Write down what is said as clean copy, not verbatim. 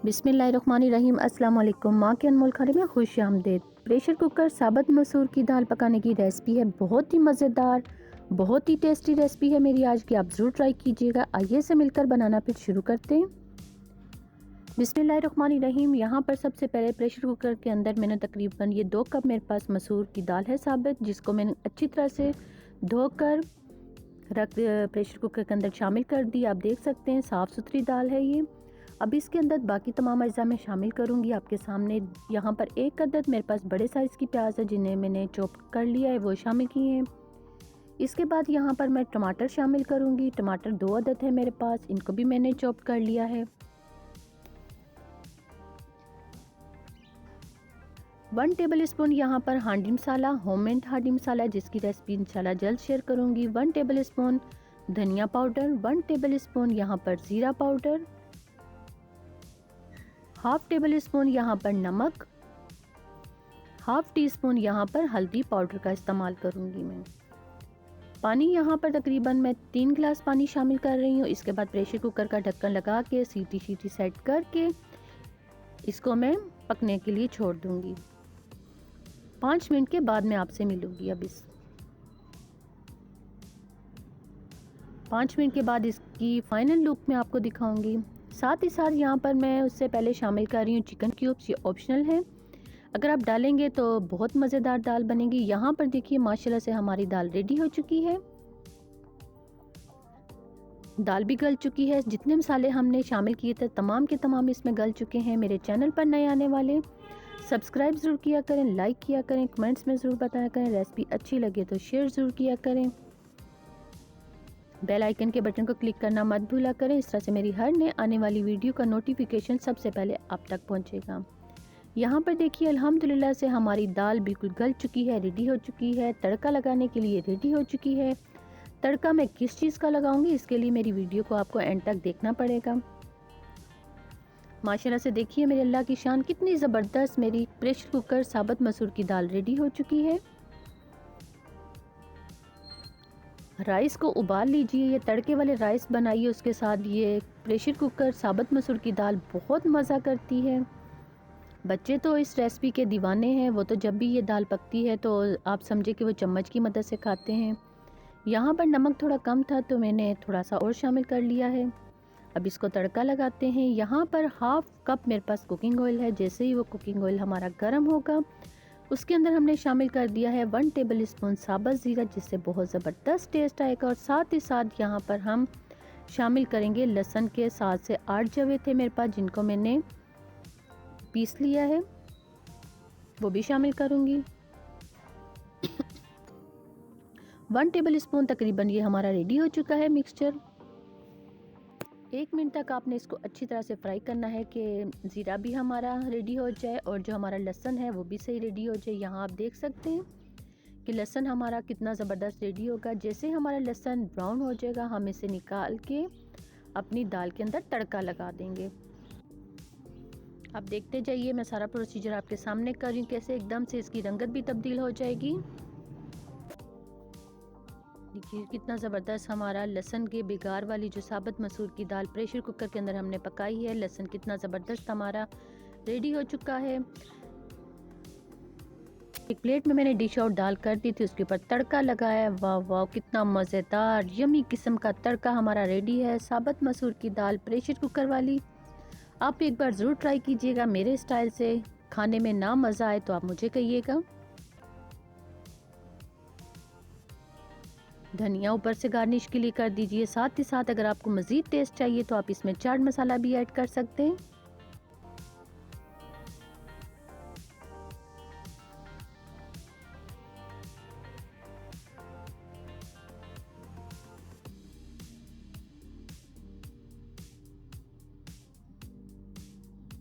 बिस्मिल्लाहिर्रहमानिर्रहीम। अस्सलाम वालेकुम। माँ के अनमोल खाने में खुश आमदीद। प्रेशर कुकर साबुत मसूर की दाल पकाने की रेसिपी है, बहुत ही मज़ेदार, बहुत ही टेस्टी रेसिपी है मेरी आज की, आप ज़रूर ट्राई कीजिएगा। आइए से मिलकर बनाना फिर शुरू करते हैं। बिस्मिल्लाहिर्रहमानिर्रहीम। यहाँ पर सबसे पहले प्रेशर कुकर के अंदर मैंने तकरीबन ये 2 कप मेरे पास मसूर की दाल है साबित, जिसको मैंने अच्छी तरह से धोकर प्रेशर कुकर के अंदर शामिल कर दी। आप देख सकते हैं साफ़ सुथरी दाल है ये। अब इसके अंदर बाकी तमाम अज्जा मैं शामिल करूंगी आपके सामने। यहाँ पर 1 अदद मेरे पास बड़े साइज़ की प्याज है, जिन्हें मैंने चॉप कर लिया है, वो शामिल किए हैं। इसके बाद यहाँ पर मैं टमाटर शामिल करूंगी। टमाटर 2 अदद है मेरे पास, इनको भी मैंने चॉप कर लिया है। 1 टेबल स्पून यहाँ पर हांडी मसाला, होममेड हांडी मसाला, जिसकी रेसिपी इंशाल्लाह जल्द शेयर करूंगी। 1 टेबल स्पून धनिया पाउडर, 1 टेबल स्पून यहाँ पर ज़ीरा पाउडर, हाफ टेबल स्पून यहाँ पर नमक, हाफ टी स्पून यहाँ पर हल्दी पाउडर का इस्तेमाल करूँगी मैं। पानी यहाँ पर तकरीबन मैं 3 गिलास पानी शामिल कर रही हूँ। इसके बाद प्रेशर कुकर का ढक्कन लगा के सीटी सेट करके इसको मैं पकने के लिए छोड़ दूँगी। 5 मिनट के बाद मैं आपसे मिलूँगी। अब इस 5 मिनट के बाद इसकी फाइनल लुक मैं आपको दिखाऊँगी। साथ ही साथ यहाँ पर मैं उससे पहले शामिल कर रही हूँ चिकन क्यूब्स। ये ऑप्शनल है, अगर आप डालेंगे तो बहुत मज़ेदार दाल बनेगी। यहाँ पर देखिए माशाल्लाह से हमारी दाल रेडी हो चुकी है। दाल भी गल चुकी है। जितने मसाले हमने शामिल किए थे तमाम के तमाम इसमें गल चुके हैं। मेरे चैनल पर नए आने वाले सब्सक्राइब ज़रूर किया करें, लाइक किया करें, कमेंट्स में ज़रूर बताया करें। रेसिपी अच्छी लगे तो शेयर ज़रूर किया करें। बेल आइकन के बटन को क्लिक करना मत भूला करें। इस तरह से मेरी हर नए आने वाली वीडियो का नोटिफिकेशन सबसे पहले आप तक पहुंचेगा। यहाँ पर देखिए अल्हम्दुलिल्लाह से हमारी दाल बिल्कुल गल चुकी है, रेडी हो चुकी है। तड़का लगाने के लिए रेडी हो चुकी है। तड़का मैं किस चीज़ का लगाऊंगी, इसके लिए मेरी वीडियो को आपको एंड तक देखना पड़ेगा। माशाल्लाह से देखिए मेरे अल्लाह की शान, कितनी ज़बरदस्त मेरी प्रेशर कुकर साबुत मसूर की दाल रेडी हो चुकी है। राइस को उबाल लीजिए, ये तड़के वाले राइस बनाइए उसके साथ। ये प्रेशर कुकर साबुत मसूर की दाल बहुत मज़ा करती है। बच्चे तो इस रेसिपी के दीवाने हैं। वो तो जब भी ये दाल पकती है तो आप समझे कि वो चम्मच की मदद से खाते हैं। यहाँ पर नमक थोड़ा कम था तो मैंने थोड़ा सा और शामिल कर लिया है। अब इसको तड़का लगाते हैं। यहाँ पर हाफ कप मेरे पास कुकिंग ऑयल है। जैसे ही वो कुकिंग ऑयल हमारा गर्म होगा उसके अंदर हमने शामिल कर दिया है 1 टेबल स्पून साबुत ज़ीरा, जिससे बहुत ज़बरदस्त टेस्ट आएगा। और साथ ही साथ यहाँ पर हम शामिल करेंगे लहसुन के 7 से 8 जवे थे मेरे पास, जिनको मैंने पीस लिया है, वो भी शामिल करूँगी। 1 टेबल स्पून तकरीबन ये हमारा रेडी हो चुका है मिक्सचर। 1 मिनट तक आपने इसको अच्छी तरह से फ्राई करना है कि ज़ीरा भी हमारा रेडी हो जाए और जो हमारा लहसुन है वो भी सही रेडी हो जाए। यहाँ आप देख सकते हैं कि लहसुन हमारा कितना ज़बरदस्त रेडी होगा। जैसे हमारा लहसुन ब्राउन हो जाएगा हम इसे निकाल के अपनी दाल के अंदर तड़का लगा देंगे। आप देखते जाइए, मैं सारा प्रोसीजर आपके सामने कर रही हूँ कैसे एकदम से इसकी रंगत भी तब्दील हो जाएगी। देखिए कितना ज़बरदस्त हमारा लहसुन के बिगार वाली जो साबुत मसूर की दाल प्रेशर कुकर के अंदर हमने पकाई है, लहसुन कितना ज़बरदस्त हमारा रेडी हो चुका है। एक प्लेट में मैंने डिश आउट दाल कर दी थी, उसके ऊपर तड़का लगाया। वाह वाह कितना मज़ेदार यमी किस्म का तड़का हमारा रेडी है। साबुत मसूर की दाल प्रेशर कुकर वाली आप एक बार ज़रूर ट्राई कीजिएगा। मेरे स्टाइल से खाने में ना मज़ा आए तो आप मुझे कहिएगा। धनिया ऊपर से गार्निश के लिए कर दीजिए। साथ ही साथ अगर आपको मज़ीद टेस्ट चाहिए तो आप इसमें चाट मसाला भी ऐड कर सकते हैं।